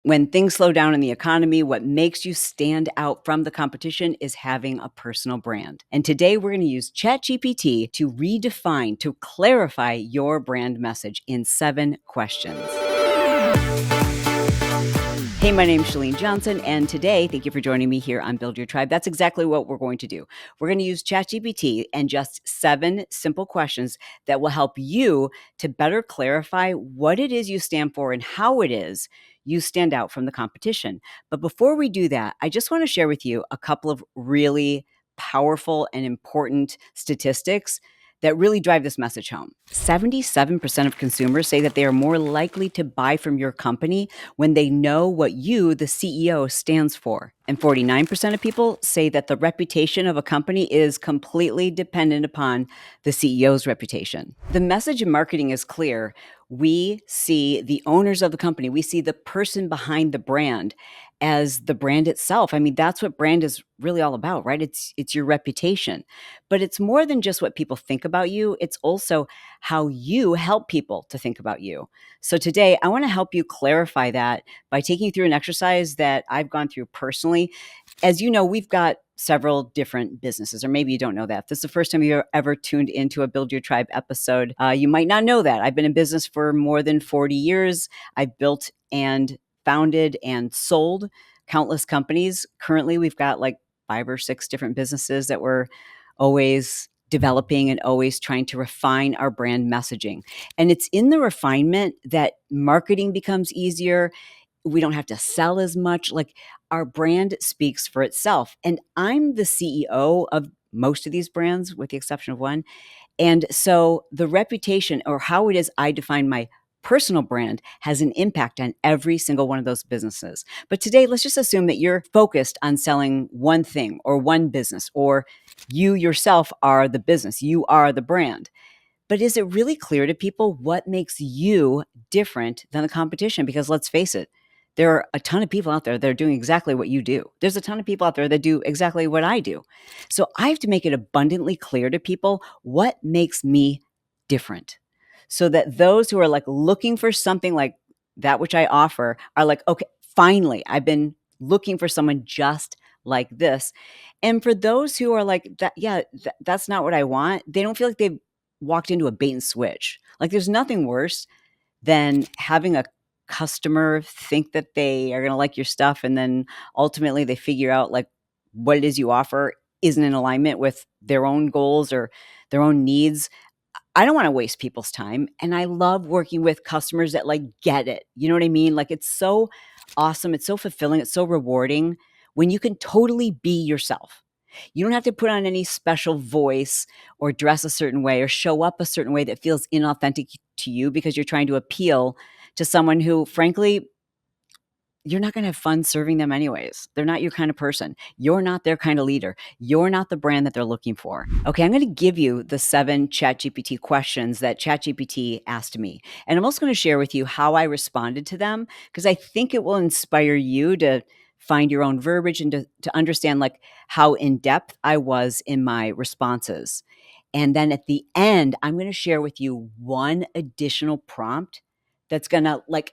When things slow down in the economy, what makes you stand out from the competition is having a personal brand. And today we're going to use ChatGPT to redefine, to clarify your brand message in 7 questions. Hey, my name's Chalene Johnson, and today, thank you for joining me here on Build Your Tribe. That's exactly what we're going to do. We're going to use ChatGPT and just 7 simple questions that will help you to better clarify what it is you stand for and how it is you stand out from the competition. But before we do that, I just want to share with you a couple of really powerful and important statistics that really drive this message home. 77% of consumers say that they are more likely to buy from your company when they know what you, the CEO, stands for. And 49% of people say that the reputation of a company is completely dependent upon the CEO's reputation. The message in marketing is clear. We see the owners of the company, we see the person behind the brand as the brand itself. I mean, that's what brand is really all about, right? It's your reputation. But it's more than just what people think about you. It's also how you help people to think about you. So today, I want to help you clarify that by taking you through an exercise that I've gone through personally. As you know, we've got several different businesses, or maybe you don't know that. If this is the first time you've ever tuned into a Build Your Tribe episode, you might not know that. I've been in business for more than 40 years. I've built and founded and sold countless companies. Currently, we've got like 5 or 6 different businesses that we're always developing and always trying to refine our brand messaging. And it's in the refinement that marketing becomes easier. We don't have to sell as much. Like, our brand speaks for itself. And I'm the CEO of most of these brands, with the exception of one. And so the reputation, or how it is I define my personal brand, has an impact on every single one of those businesses. But today, let's just assume that you're focused on selling one thing or one business, or you yourself are the business, you are the brand. But is it really clear to people what makes you different than the competition? Because let's face it, there are a ton of people out there that are doing exactly what you do. There's a ton of people out there that do exactly what I do. So I have to make it abundantly clear to people what makes me different, so that those who are like looking for something like that which I offer are like, okay, finally, I've been looking for someone just like this. And for those who are like that, yeah, that's not what I want. They don't feel like they've walked into a bait and switch. Like, there's nothing worse than having a customer think that they are going to like your stuff, and then ultimately they figure out like what it is you offer isn't in alignment with their own goals or their own needs. I don't want to waste people's time. And I love working with customers that like get it. You know what I mean? Like, it's so awesome. It's so fulfilling. It's so rewarding when you can totally be yourself. You don't have to put on any special voice or dress a certain way or show up a certain way that feels inauthentic to you because you're trying to appeal to someone who, frankly, you're not going to have fun serving them anyways. They're not your kind of person. You're not their kind of leader. You're not the brand that they're looking for. Okay, I'm going to give you the 7 ChatGPT questions that ChatGPT asked me. And I'm also going to share with you how I responded to them, because I think it will inspire you to find your own verbiage and to understand like how in-depth I was in my responses. And then at the end, I'm going to share with you one additional prompt that's going to like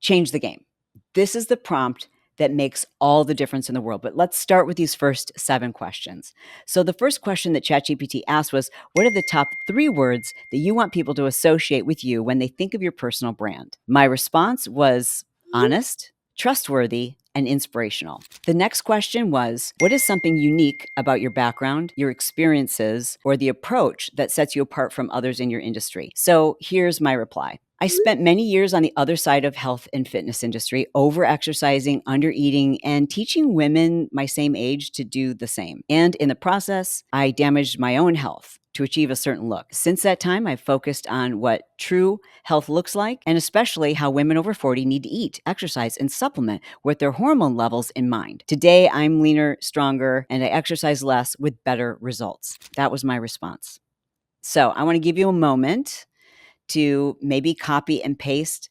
change the game. This is the prompt that makes all the difference in the world. But let's start with these first 7 questions. So the first question that ChatGPT asked was, what are the top 3 words that you want people to associate with you when they think of your personal brand? My response was honest, trustworthy, and inspirational. The next question was, what is something unique about your background, your experiences, or the approach that sets you apart from others in your industry? So here's my reply. I spent many years on the other side of health and fitness industry, over exercising, under eating, and teaching women my same age to do the same. And in the process, I damaged my own health to achieve a certain look. Since that time, I've focused on what true health looks like, and especially how women over 40 need to eat, exercise, and supplement with their hormone levels in mind. Today, I'm leaner, stronger, and I exercise less with better results. That was my response. So I want to give you a moment to maybe copy and paste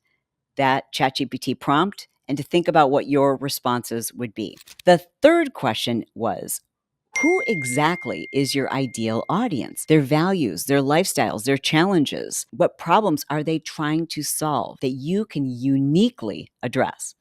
that ChatGPT prompt and to think about what your responses would be. The third question was, who exactly is your ideal audience? Their values, their lifestyles, their challenges. What problems are they trying to solve that you can uniquely address?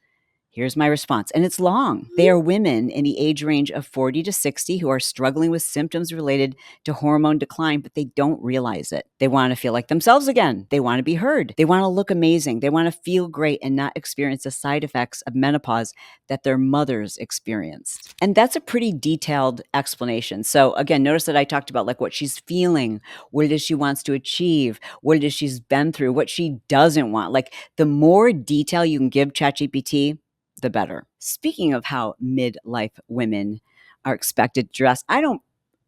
Here's my response, and it's long. They are women in the age range of 40 to 60 who are struggling with symptoms related to hormone decline, but they don't realize it. They want to feel like themselves again. They want to be heard. They want to look amazing. They want to feel great and not experience the side effects of menopause that their mothers experienced. And that's a pretty detailed explanation. So again, notice that I talked about like what she's feeling, what it is she wants to achieve, what it is she's been through, what she doesn't want. Like the more detail you can give ChatGPT, the better. Speaking of how midlife women are expected to dress, I don't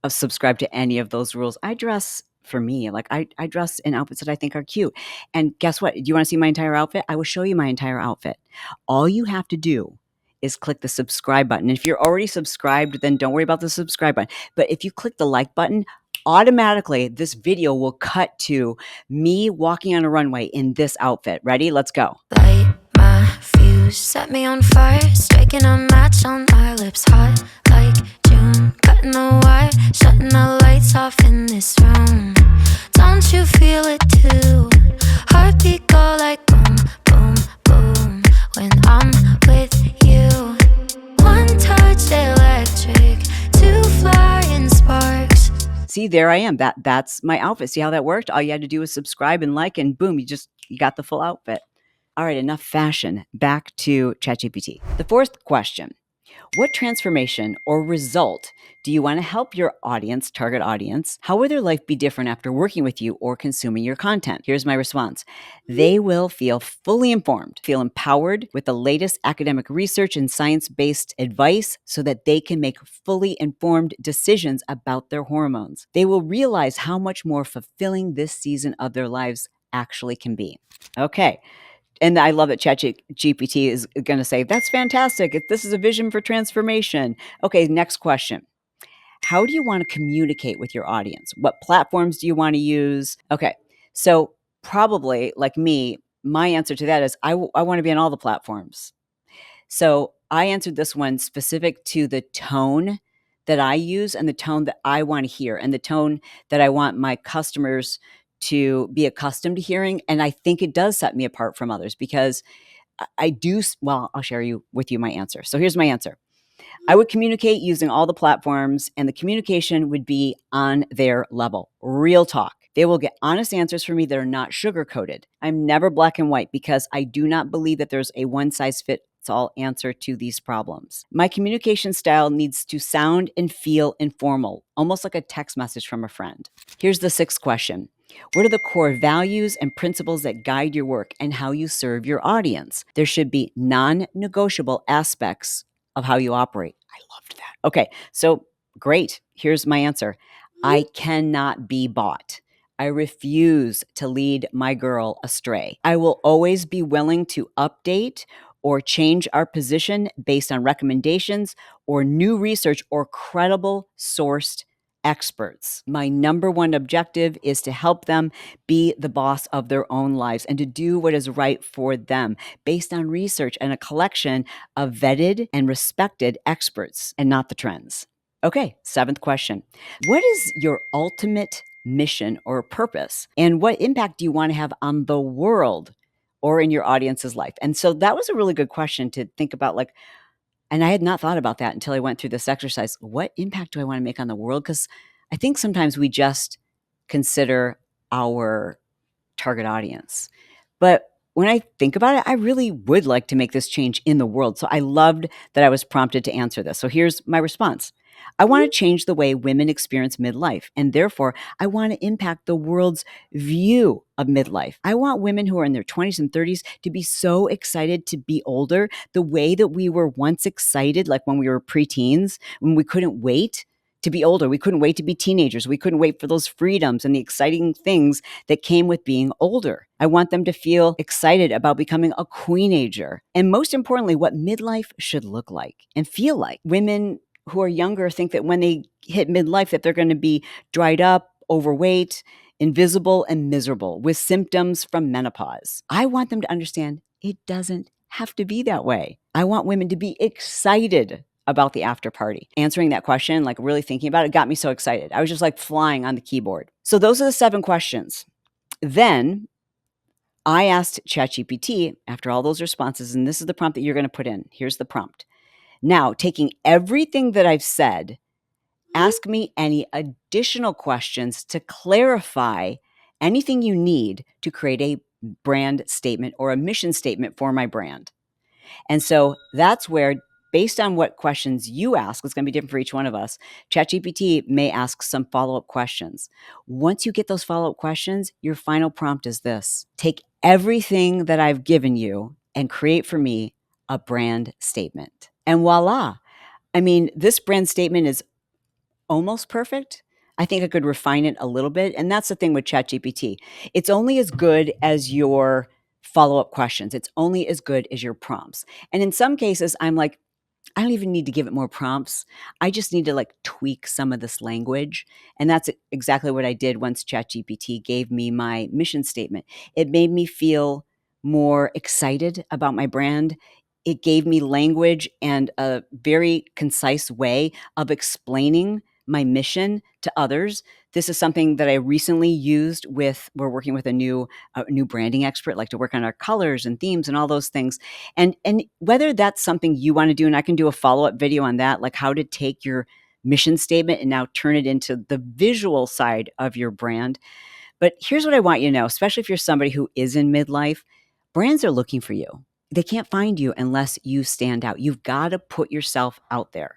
subscribe to any of those rules. I dress for me. Like I dress in outfits that I think are cute. And guess what? Do you want to see my entire outfit? I will show you my entire outfit. All you have to do is click the subscribe button. And if you're already subscribed, then don't worry about the subscribe button. But if you click the like button, automatically this video will cut to me walking on a runway in this outfit. Ready? Let's go. Light my fuse, set me on fire, striking a match on our lips, hot like June, cutting the wire, shutting the lights off in this room. Don't you feel it too? Heartbeat go like boom, boom, boom when I'm with you. One touch electric, two flying sparks. See, there I am. That's my outfit. See how that worked? All you had to do was subscribe and like, and boom, you got the full outfit. All right, enough fashion. Back to ChatGPT. The fourth question: what transformation or result do you want to help your audience, target audience? How will their life be different after working with you or consuming your content? Here's my response. They will feel fully informed, feel empowered with the latest academic research and science-based advice so that they can make fully informed decisions about their hormones. They will realize how much more fulfilling this season of their lives actually can be. Okay. And I love that ChatGPT is going to say, that's fantastic. This is a vision for transformation. Okay, next question. How do you want to communicate with your audience? What platforms do you want to use? Okay, so probably like me, my answer to that is I want to be on all the platforms. So I answered this one specific to the tone that I use and the tone that I want to hear and the tone that I want my customers to be accustomed to hearing. And I think it does set me apart from others because I do. Well, I'll share with you my answer. So here's my answer. I would communicate using all the platforms, and the communication would be on their level. Real talk. They will get honest answers from me that are not sugar-coated. I'm never black and white because I do not believe that there's a one-size-fits-all answer to these problems. My communication style needs to sound and feel informal, almost like a text message from a friend. Here's the sixth question. What are the core values and principles that guide your work and how you serve your audience? There should be non-negotiable aspects of how you operate. I loved that. Okay, so great. Here's my answer. I cannot be bought. I refuse to lead my girl astray. I will always be willing to update or change our position based on recommendations or new research or credible sourced experts. My number one objective is to help them be the boss of their own lives and to do what is right for them based on research and a collection of vetted and respected experts and not the trends. Okay, seventh question. What is your ultimate mission or purpose? And what impact do you want to have on the world or in your audience's life? And so that was a really good question to think about, like, and I had not thought about that until I went through this exercise. What impact do I want to make on the world? Because I think sometimes we just consider our target audience. But when I think about it, I really would like to make this change in the world. So I loved that I was prompted to answer this. So here's my response. I want to change the way women experience midlife, and therefore I want to impact the world's view of midlife. I want women who are in their 20s and 30s to be so excited to be older the way that we were once excited, like when we were preteens, when we couldn't wait to be older. We couldn't wait to be teenagers. We couldn't wait for those freedoms and the exciting things that came with being older. I want them to feel excited about becoming a queenager. And most importantly, what midlife should look like and feel like. Women who are younger think that when they hit midlife that they're going to be dried up, overweight, invisible, and miserable with symptoms from menopause. I want them to understand it doesn't have to be that way. I want women to be excited about the after party. Answering that question, like really thinking about it, got me so excited. I was just like flying on the keyboard. So those are the 7 questions. Then I asked ChatGPT after all those responses, and this is the prompt that you're going to put in. Here's the prompt. Now, taking everything that I've said, ask me any additional questions to clarify anything you need to create a brand statement or a mission statement for my brand. And so that's where, based on what questions you ask, it's going to be different for each one of us. ChatGPT may ask some follow up questions. Once you get those follow up questions, your final prompt is this: take everything that I've given you and create for me a brand statement. And voila. I mean, this brand statement is almost perfect. I think I could refine it a little bit. And that's the thing with ChatGPT. It's only as good as your follow up questions, it's only as good as your prompts. And in some cases, I'm like, I don't even need to give it more prompts. I just need to like tweak some of this language. And that's exactly what I did once ChatGPT gave me my mission statement. It made me feel more excited about my brand. It gave me language and a very concise way of explaining my mission to others. This is something that I recently used we're working with a new branding expert, like to work on our colors and themes and all those things. And whether that's something you want to do, and I can do a follow-up video on that, like how to take your mission statement and now turn it into the visual side of your brand. But here's what I want you to know, especially if you're somebody who is in midlife, brands are looking for you. They can't find you unless you stand out. You've got to put yourself out there.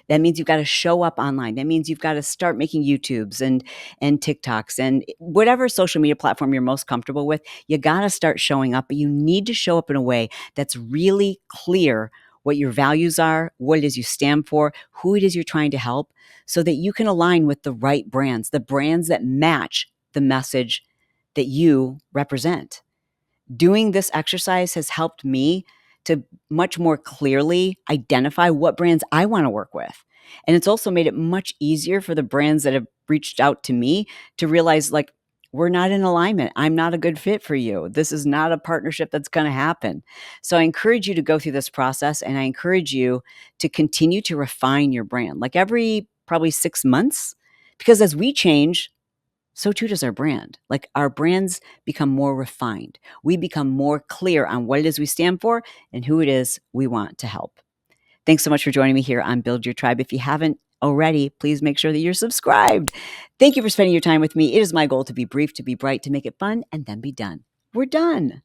That means you've got to show up online. That means you've got to start making YouTubes and TikToks and whatever social media platform you're most comfortable with. You got to start showing up, but you need to show up in a way that's really clear what your values are, what it is you stand for, who it is you're trying to help, so that you can align with the right brands, the brands that match the message that you represent. Doing this exercise has helped me to much more clearly identify what brands I want to work with. And it's also made it much easier for the brands that have reached out to me to realize, like, we're not in alignment. I'm not a good fit for you. This is not a partnership that's going to happen. So I encourage you to go through this process, and I encourage you to continue to refine your brand, like every probably 6 months, because as we change, so too does our brand. Like, our brands become more refined. We become more clear on what it is we stand for and who it is we want to help. Thanks so much for joining me here on Build Your Tribe. If you haven't already, please make sure that you're subscribed. Thank you for spending your time with me. It is my goal to be brief, to be bright, to make it fun, and then be done. We're done.